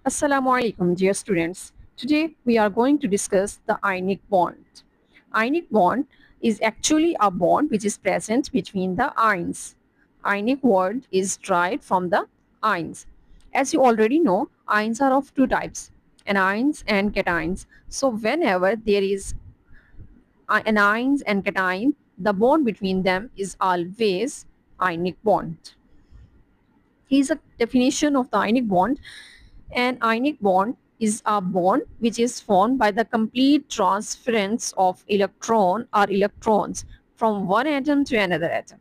Assalamu alaikum, dear students. Today we are going to discuss the ionic bond. Ionic bond is actually a bond which is present between the ions. Ionic word is derived from the ions. As you already know, ions are of two types, anions and cations. So whenever there is anions and cation, the bond between them is always ionic bond. Here's a definition of the ionic bond. An ionic bond is a bond which is formed by the complete transference of electron or electrons from one atom to another atom.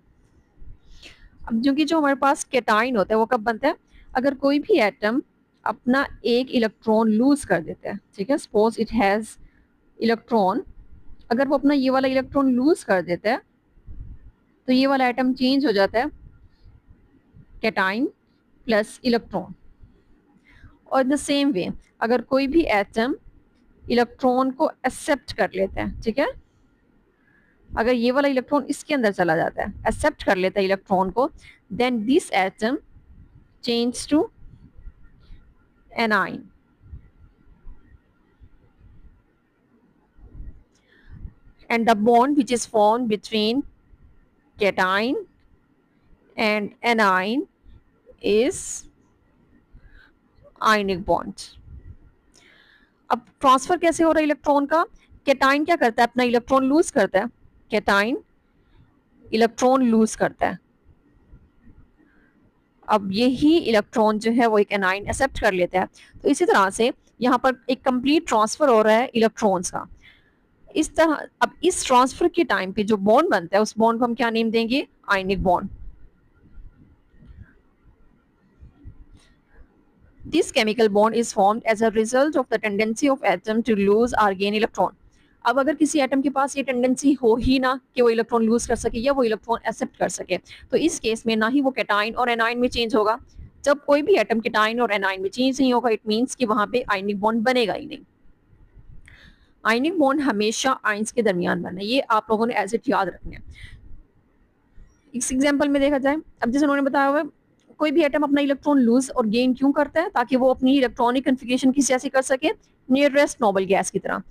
अब क्योंकि जो हमारे पास cation होता है वो कब बनता है, अगर कोई भी एटम अपना एक इलेक्ट्रॉन लूज कर देता है, ठीक है, सपोज इट हैज इलेक्ट्रॉन, अगर वो अपना ये वाला इलेक्ट्रॉन लूज कर देता है तो ये वाला एटम चेंज हो जाता है केटाइन प्लस इलेक्ट्रॉन। और द सेम वे अगर कोई भी एटम इलेक्ट्रॉन को एक्सेप्ट कर लेता है, ठीक है, अगर ये वाला इलेक्ट्रॉन इसके अंदर चला जाता है, एक्सेप्ट कर लेता है इलेक्ट्रॉन को, then this atom change to anion. And the bond which is formed between cation and anion is ionic bond. अब ट्रांसफर कैसे हो रहा है इलेक्ट्रॉन का, केटाइन क्या करता है, अपना इलेक्ट्रॉन लूज करता है, केटाइन इलेक्ट्रॉन लूज करता है, अब यही इलेक्ट्रॉन जो है वो एक एनाइन एक्सेप्ट कर लेता है। तो इसी तरह से यहाँ पर एक कंप्लीट ट्रांसफर हो रहा है इलेक्ट्रॉन्स का। इस तरह अब इस ट्रांसफर के टाइम पे जो बॉन्ड बनता है उस बॉन्ड को हम क्या नेम देंगे, ionic bond. This chemical bond is formed as a result of the tendency of atom to lose or gain electron. अब अगर किसी एटम के पास ये टेंडेंसी हो ही ना कि वो इलेक्ट्रॉन लूज कर सके या वो इलेक्ट्रॉन एक्सेप्ट कर सके, तो इस केस में ना ही वो कैटाइन और एनाइन में चेंज होगा। जब कोई भी एटम कैटाइन और एनाइन में चेंज नहीं होगा, इट मीन्स कि वहां पे आयनिक बॉन्ड बनेगा ही नहीं। आयनिक बॉन्ड हमेशा आयंस के दरमियान बनना है, ये आप लोगों ने एज इट याद रखना है। इस एग्जाम्पल में देखा जाए, अब जैसे उन्होंने बताया हुआ, कोई भी एटम अपना इलेक्ट्रॉन लूज और गेन क्यों करता है, ताकि वो अपनी इलेक्ट्रॉनिक कन्फिग्रेशन किसी ऐसी कर सके नियरेस्ट नोबल गैस की तरह,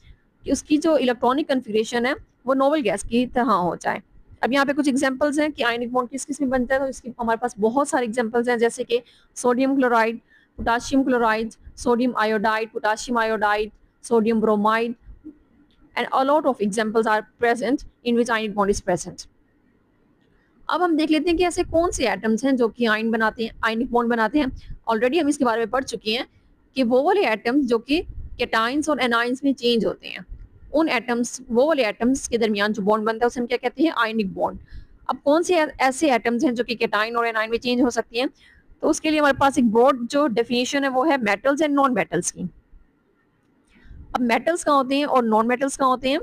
कि उसकी जो इलेक्ट्रॉनिक कन्फिग्रेशन है वो नोबल गैस की तरह हो जाए। अब यहाँ पे कुछ एग्जांपल्स हैं कि आयनिक बॉन्ड किस किस में बनता है, तो इसकी हमारे पास बहुत सारे एग्जांपल्स हैं, जैसे कि sodium chloride, potassium chloride, sodium iodide, potassium iodide, sodium bromide, and a lot of examples are present in which ionic bond is present. अब हम देख लेते हैं कि ऐसे कौन से एटम्स हैं जो कि आयन बनाते हैं, आयनिक बॉन्ड बनाते हैं। ऑलरेडी हम इसके बारे में पढ़ चुके हैं कि वो वाले एटम्स जो कि कैटाइंस और एनाइंस में चेंज होते हैं, उन एटम्स, वो वाले एटम्स के दरमियान जो बॉन्ड बनता है उसे हम क्या कहते हैं, आयनिक बॉन्ड। अब कौन से ऐसे एटम्स हैं जो कि कैटाइन और एनाइन में चेंज हो सकती हैं, तो उसके लिए हमारे पास एक ब्रॉड जो डेफिनेशन है वो है मेटल्स एंड नॉन मेटल्स की। अब मेटल्स कहाँ होते हैं और नॉन मेटल्स कहाँ होते हैं,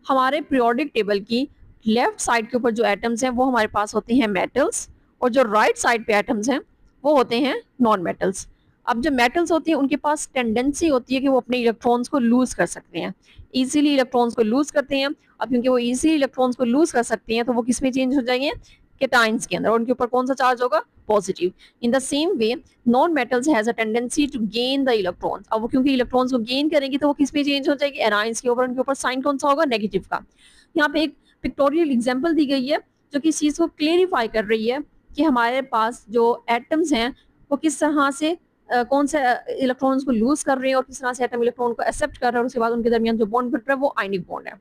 हमारे पीरियोडिक टेबल की लेफ्ट साइड के ऊपर जो एटम्स हैं वो हमारे पास होते हैं मेटल्स, और जो राइट साइड पे एटम्स हैं वो होते हैं नॉन मेटल्स। अब जो मेटल्स होती हैं उनके पास टेंडेंसी होती है कि वो अपने इलेक्ट्रॉन्स को लूज कर सकते हैं, इजीली इलेक्ट्रॉन्स को लूज करते हैं। अब क्योंकि वो इजीली इलेक्ट्रॉन्स को लूज कर सकते हैं तो वो किस में चेंज हो जाएंगे, केटाइंस के अंदर, और उनके ऊपर कौन सा चार्ज होगा, positive. In the same way non metals has a tendency to gain the electrons, अब वो क्योंकि इलेक्ट्रॉन्स को गेन करेंगे तो वो किस में चेंज हो जाएगी, एनाइंस के ऊपर, उनके ऊपर साइन कौन सा होगा, नेगेटिव का। यहाँ पे एक पिक्टोरियल एग्जांपल दी गई है जो कि इस चीज को क्लेरिफाई कर रही है कि हमारे पास जो एटम्स हैं वो किस तरह से कौन से इलेक्ट्रॉन्स को लूज कर रहे हैं और किस तरह से एटम इलेक्ट्रॉन को एक्सेप्ट कर रहा है, और उसके बाद उनके दरमियान जो बॉन्ड बन रहा है वो आयनिक बॉन्ड है।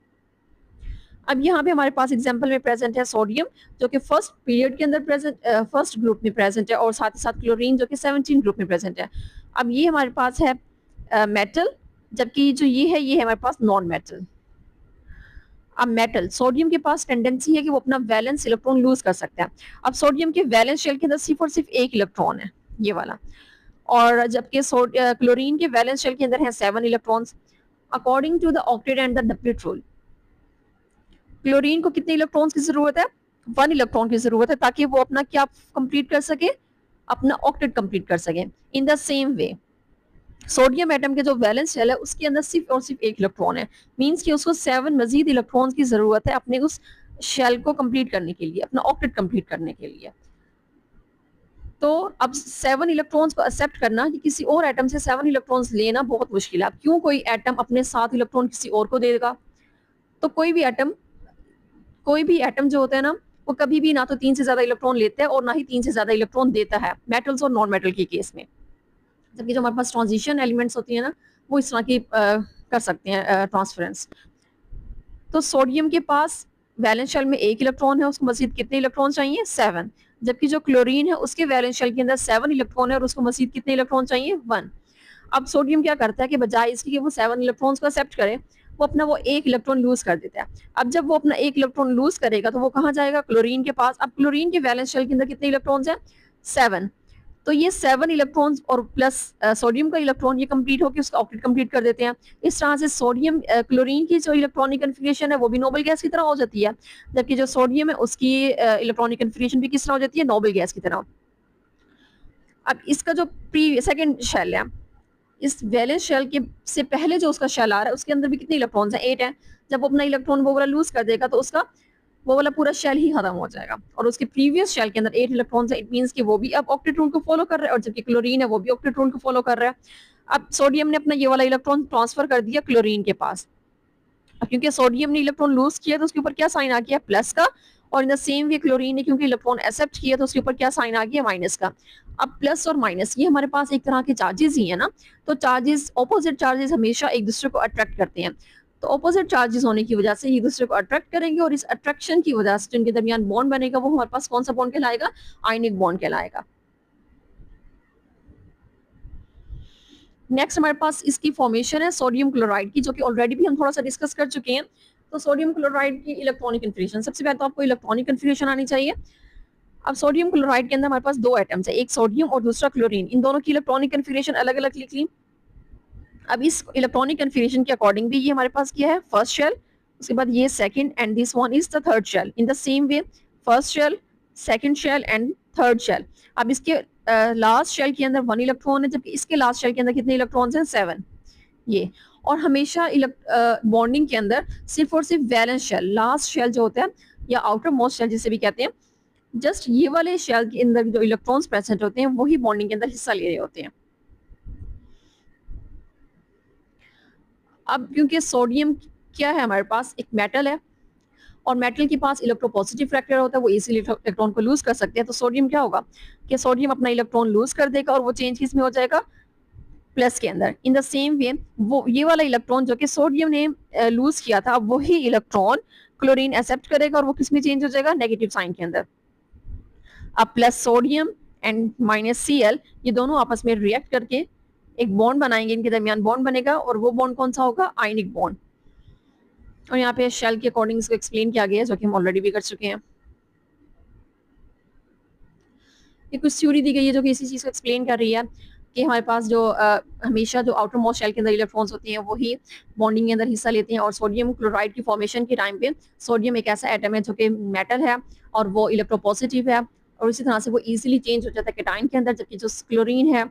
अब यहाँ पे हमारे पास एग्जांपल में प्रेजेंट है सोडियम जो कि फर्स्ट पीरियड के अंदर प्रेजेंट, फर्स्ट ग्रुप में प्रेजेंट है, और साथ ही साथ क्लोरीन जो कि 17 ग्रुप में प्रेजेंट है। अब ये हमारे पास है मेटल, जबकि जो ये है हमारे पास नॉन मेटल। अब मेटल, सोडियम के पास टेंडेंसी है कि वो अपना वैलेंस इलेक्ट्रॉन लूज कर सकता है। अब सोडियम के वैलेंस शेल के अंदर सिर्फ और सिर्फ एक इलेक्ट्रॉन है, ये वाला, और जबकि क्लोरीन के वैलेंस शेल के अंदर है 7 electrons. According to the octet and the duplet rule, chlorine को कितने इलेक्ट्रॉन्स की जरूरत है, 1 इलेक्ट्रॉन की जरूरत है, ताकि वो अपना क्या कंप्लीट कर सके, अपना ऑक्टेट कंप्लीट कर सके। इन the same way sodium atom के जो वैलेंस शेल है उसके अंदर सिर्फ और सिर्फ एक इलेक्ट्रॉन है, मींस कि उसको 7 मजीद इलेक्ट्रॉन्स की जरूरत है अपने उस शेल को कंप्लीट करने के लिए, अपना ऑक्टेट कंप्लीट करने के लिए। तो अब 7 इलेक्ट्रॉन्स को एक्सेप्ट करना कि किसी और एटम से 7 इलेक्ट्रॉन्स लेना बहुत मुश्किल है। अब क्यों कोई एटम अपने 7 इलेक्ट्रॉन किसी और को देगा? तो कोई भी एटम जो होता है ना, वो कभी भी ना तो 3 से ज्यादा इलेक्ट्रॉन लेता है और ना ही 3 से ज्यादा इलेक्ट्रॉन देता है, मेटल्स और नॉन मेटल के केस में। जबकि जो हमारे पास ट्रांजिशन एलिमेंट्स होती है ना, वो इस तरह की कर सकते हैं ट्रांसफरेंस। तो सोडियम के पास वैलेंस शेल में 1 इलेक्ट्रॉन है, उसको मजीद कितने इलेक्ट्रॉन चाहिए? 7। जबकि जो क्लोरीन है उसके वैलेंस शेल के अंदर 7 इलेक्ट्रॉन है और उसको मजीद कितने इलेक्ट्रॉन चाहिए? 1। अब सोडियम क्या करता है कि बजाय इसके कि वो 7 इलेक्ट्रॉन्स को एक्सेप्ट करे, वो अपना वो 1 इलेक्ट्रॉन लूज कर देता है। अब जब वो अपना 1 इलेक्ट्रॉन लूज करेगा तो वो कहाँ जाएगा? क्लोरीन के पास। अब क्लोरीन के वैलेंस शेल के अंदर कितने इलेक्ट्रॉन्स हैं? 7। तो ये 7 इलेक्ट्रॉन्स और प्लस सोडियम का इलेक्ट्रॉन, ये कंप्लीट होकर उसका ऑक्टेट कंप्लीट कर देते हैं। इस तरह से सोडियम क्लोरीन की जो इलेक्ट्रॉनिक कन्फिगरेशन है वो भी नोबल गैस की तरह हो जाती है, जबकि जो सोडियम है उसकी इलेक्ट्रॉनिक कन्फिगरेशन भी किस तरह हो जाती है? नोबल गैस की तरह। अब इसका जो सेकंड शेल है, इस वैलेंस शेल के से पहले जो उसका शेल आ रहा है उसके अंदर भी कितने इलेक्ट्रॉन्स हैं? 8 हैं। जब वो अपना इलेक्ट्रॉन वो वाला लूज कर देगा तो उसका वो वाला पूरा शेल ही खत्म हो जाएगा और उसके प्रीवियस शेल के अंदर 8 इलेक्ट्रॉन्स है। इट मींस कि वो भी अब ऑक्टेट रूल को फॉलो कर रहा है और जबकि क्लोरीन है वो भी ऑक्टेट रूल को फॉलो कर रहा है। अब सोडियम ने अपना ये वाला इलेक्ट्रॉन ट्रांसफर कर दिया क्लोरीन के पास। अब क्योंकि सोडियम ने इलेक्ट्रॉन लूज किया तो उसके ऊपर क्या साइन आ गया? प्लस का। और इन द सेम वे क्लोरीन ने क्योंकि इलेक्ट्रॉन एक्सेप्ट किया तो उसके ऊपर क्या साइन आ गया? माइनस का। अब प्लस और माइनस ये हमारे पास एक तरह के चार्जेस ही है ना, तो चार्जेस, ऑपोजिट चार्जेस हमेशा एक दूसरे को अट्रैक्ट करते हैं। तो ऑपोजिट चार्जेस होने की वजह से एक दूसरे को अट्रैक्ट करेंगे और इस अट्रैक्शन की वजह से जिनके दरमियान बॉन्ड बनेगा वो हमारे पास कौन सा बॉन्ड कहलाएगा? आयनिक बॉन्ड कहलाएगा। नेक्स्ट हमारे पास इसकी फॉर्मेशन है सोडियम क्लोराइड की, जो कि ऑलरेडी भी हम थोड़ा सा डिस्कस कर चुके हैं। तो सोडियम क्लोराइड की इलेक्ट्रॉनिक कन्फिगरेशन, सबसे पहले तो आपको इलेक्ट्रॉनिक कन्फिगरेशन आनी चाहिए। अब सोडियम क्लोराइड के अंदर हमारे पास 2 एटम्स है, एक सोडियम और दूसरा क्लोरीन। इन दोनों की इलेक्ट्रॉनिक कन्फिगरेशन अलग अलग लिख ली। अब इस इलेक्ट्रॉनिक कन्फिगरेशन के अकॉर्डिंग भी ये हमारे पास क्या है? फर्स्ट शेल, उसके बाद ये second and this one is the third shell. In the same way first shell, second shell and third shell. अब इसके लास्ट शेल के अंदर 1 इलेक्ट्रॉन है, जबकि इसके लास्ट शेल के अंदर कितने इलेक्ट्रॉन्स हैं? 7। ये और हमेशा बॉन्डिंग के अंदर सिर्फ और सिर्फ वैलेंस शेल, लास्ट शेल जो होता है या आउटर मोस्ट शेल जिसे भी कहते हैं, जस्ट ये वाले शेल के अंदर जो इलेक्ट्रॉन्स प्रेजेंट होते हैं वही बॉन्डिंग के अंदर हिस्सा ले रहे होते हैं। अब क्योंकि सोडियम क्या है हमारे पास? एक मेटल है और मेटल के पास इलेक्ट्रोपॉजिटिव फैक्टर होता है, वो इजीली इलेक्ट्रॉन को लूज कर सकते हैं। तो सोडियम क्या होगा कि सोडियम अपना इलेक्ट्रॉन लूज कर देगा और वो चेंज किस में हो जाएगा? प्लस के अंदर। इन द सेम वे वो ये वाला इलेक्ट्रॉन जो कि सोडियम ने लूज किया था, वही इलेक्ट्रॉन क्लोरीन एक्सेप्ट करेगा और वो किस में चेंज हो जाएगा? नेगेटिव साइन के अंदर। अब plus sodium and minus Cl ये दोनों आपस में रिएक्ट करके एक बॉन्ड बनाएंगे, इनके दरमियान बॉन्ड बनेगा और वो बॉन्ड कौन सा होगा? Ionic bond. और यहाँ पे शेल के अकॉर्डिंग इसको एक्सप्लेन किया गया है, जो कि हम ऑलरेडी भी कर चुके हैं। ये कुछ थ्योरी दी गई है जो कि इसी चीज को एक्सप्लेन कर रही है कि हमारे पास जो हमेशा जो आउटर मोस्ट शेल के अंदर इलेक्ट्रॉन्स होते हैं वही बॉन्डिंग के अंदर हिस्सा लेते हैं। और सोडियम क्लोराइड की फॉर्मेशन के टाइम पे सोडियम एक ऐसा एटम है जो कि मेटल है और वो इलेक्ट्रोपॉजिटिव है और इसी तरह से वो इजीली चेंज हो जाता है कैटाइन के अंदर, जबकि जो क्लोरीन है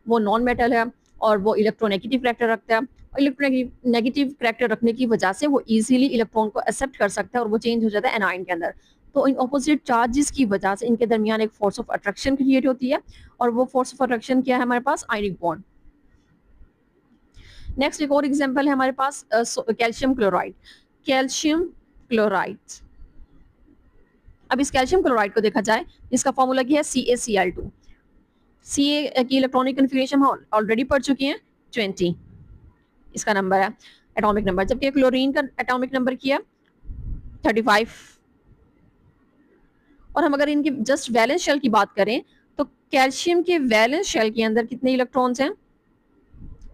वो नॉन मेटल है और वो इलेक्ट्रोनेगेटिव करैक्टर रखता है। इलेक्ट्रोनेगेटिव करैक्टर रखने की वजह से वो इजीली इलेक्ट्रॉन को एक्सेप्ट कर सकता है और वो चेंज हो जाता है एनाइन के अंदर। तो इन ऑपोजिट चार्जेस की वजह से इनके दरमियान एक फोर्स ऑफ अट्रैक्शन क्रिएट होती है और वो फोर्स ऑफ अट्रैक्शन क्या है हमारे पास? Ionic bond. नेक्स्ट एक और एग्जांपल है हमारे पास कैल्शियम क्लोराइड। कैल्शियम क्लोराइड, अब इस कैल्शियम क्लोराइड को देखा जाए, इसका फॉर्मूला क्या है? CaCl2। Ca की इलेक्ट्रॉनिक कन्फिगरेशन हम ऑलरेडी पढ़ चुके हैं, 20 इसका नंबर है, एटॉमिक नंबर। जबकि क्लोरीन का एटॉमिक नंबर क्या है? 35। और हम अगर इनके जस्ट वैलेंस शेल की बात करें तो कैल्शियम के वैलेंस शेल के अंदर कितने इलेक्ट्रॉन्स हैं?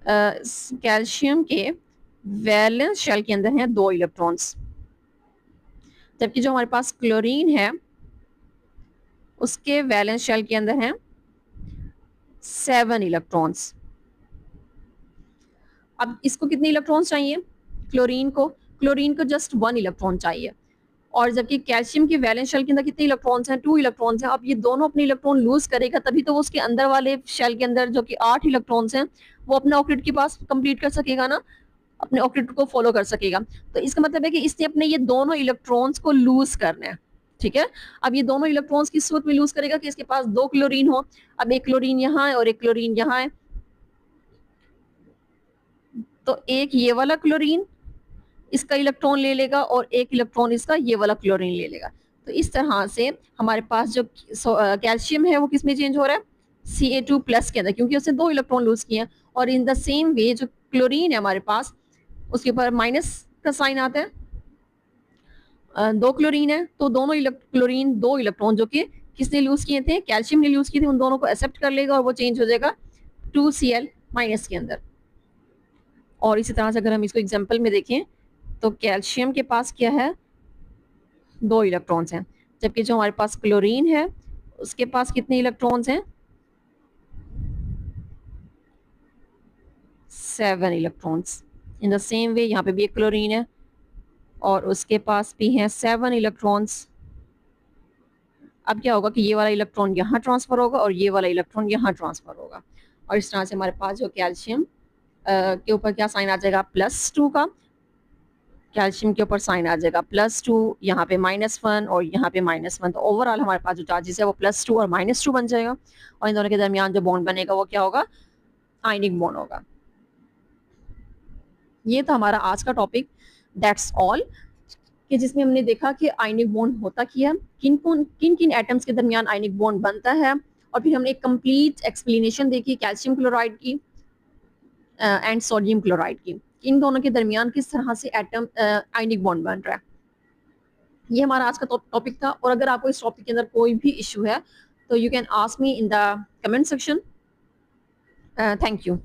कैल्शियम के वैलेंस शेल के अंदर हैं 2 इलेक्ट्रॉन्स, जबकि जो हमारे पास क्लोरीन है उसके वैलेंस शेल के अंदर हैं 7 इलेक्ट्रॉन्स। अब इसको कितने इलेक्ट्रॉन्स चाहिए? क्लोरीन को जस्ट 1 इलेक्ट्रॉन चाहिए। और जबकि कैल्शियम की वैलेंस शेल के अंदर कितने इलेक्ट्रॉन्स हैं? 2 इलेक्ट्रॉन्स हैं। अब ये दोनों अपने इलेक्ट्रॉन लूज करेगा तभी तो वो उसके अंदर वाले शेल के अंदर जो कि 8 इलेक्ट्रॉन्स हैं वो अपने ऑक्टेट के पास कंप्लीट कर सकेगा ना, अपने ऑक्टेट को फॉलो कर सकेगा। तो इसका मतलब है कि इसने अपने ये दोनों इलेक्ट्रॉन्स को लूज करना है। ठीक है। अब ये दोनों इलेक्ट्रॉन्स किस सूरत में लूज करेगा कि इसके पास 2 क्लोरीन हो। अब एक क्लोरीन यहाँ है और एक क्लोरीन यहाँ है, तो एक ये वाला क्लोरीन इसका इलेक्ट्रॉन ले लेगा और एक इलेक्ट्रॉन इसका ये वाला क्लोरीन ले लेगा। तो इस तरह से हमारे पास जो कैल्शियम है वो किस में चेंज हो रहा है, Ca2+ के अंदर, क्योंकि उसने 2 इलेक्ट्रॉन लूज किए हैं। और इन द सेम वे जो क्लोरीन है हमारे पास, उसके ऊपर माइनस का साइन आता है। 2 क्लोरीन है तो दोनों क्लोरीन 2 इलेक्ट्रॉन जो कि किसने लूज किए थे, कैल्शियम ने लूज किए थे, उन दोनों को एक्सेप्ट कर लेगा और वो चेंज हो जाएगा 2Cl- के अंदर। और इसी तरह से अगर हम इसको एग्जाम्पल में देखें तो कैल्शियम के पास क्या है, 2 इलेक्ट्रॉन्स हैं, जबकि जो हमारे पास क्लोरीन है उसके पास कितने इलेक्ट्रॉन्स हैं, 7 इलेक्ट्रॉन्स। इन द सेम वे यहाँ पे भी एक क्लोरीन है और उसके पास भी हैं 7 इलेक्ट्रॉन्स। अब क्या होगा कि ये वाला इलेक्ट्रॉन यहाँ ट्रांसफर होगा और ये वाला इलेक्ट्रॉन यहाँ ट्रांसफर होगा, और इस तरह से हमारे पास जो कैल्शियम के ऊपर क्या साइन आ जाएगा, +2 का। कैल्शियम के ऊपर साइन आ जाएगा +2, यहाँ पे -1 और यहाँ पे -1। तो ओवरऑल हमारे पास जो चार्जेस है वो +2 और -2 बन जाएगा, और इन दोनों के दरमियान जो बॉन्ड बनेगा वो क्या होगा, आयनिक बॉन्ड होगा। ये था हमारा आज का टॉपिक, दैट्स ऑल, कि जिसमें हमने देखा कि आयनिक बॉन्ड होता क्या है, किन किन एटम्स के दरमियान आयनिक बॉन्ड बनता है, और फिर हमने एक कंप्लीट एक्सप्लेनेशन देखी कैल्शियम क्लोराइड की एंड सोडियम क्लोराइड की, इन दोनों के दरमियान किस तरह से एटम आयनिक बॉन्ड बन रहा है। ये हमारा आज का टॉपिक था, और अगर आपको इस टॉपिक के अंदर कोई भी इशू है तो you can ask me in the comment section. Thank you.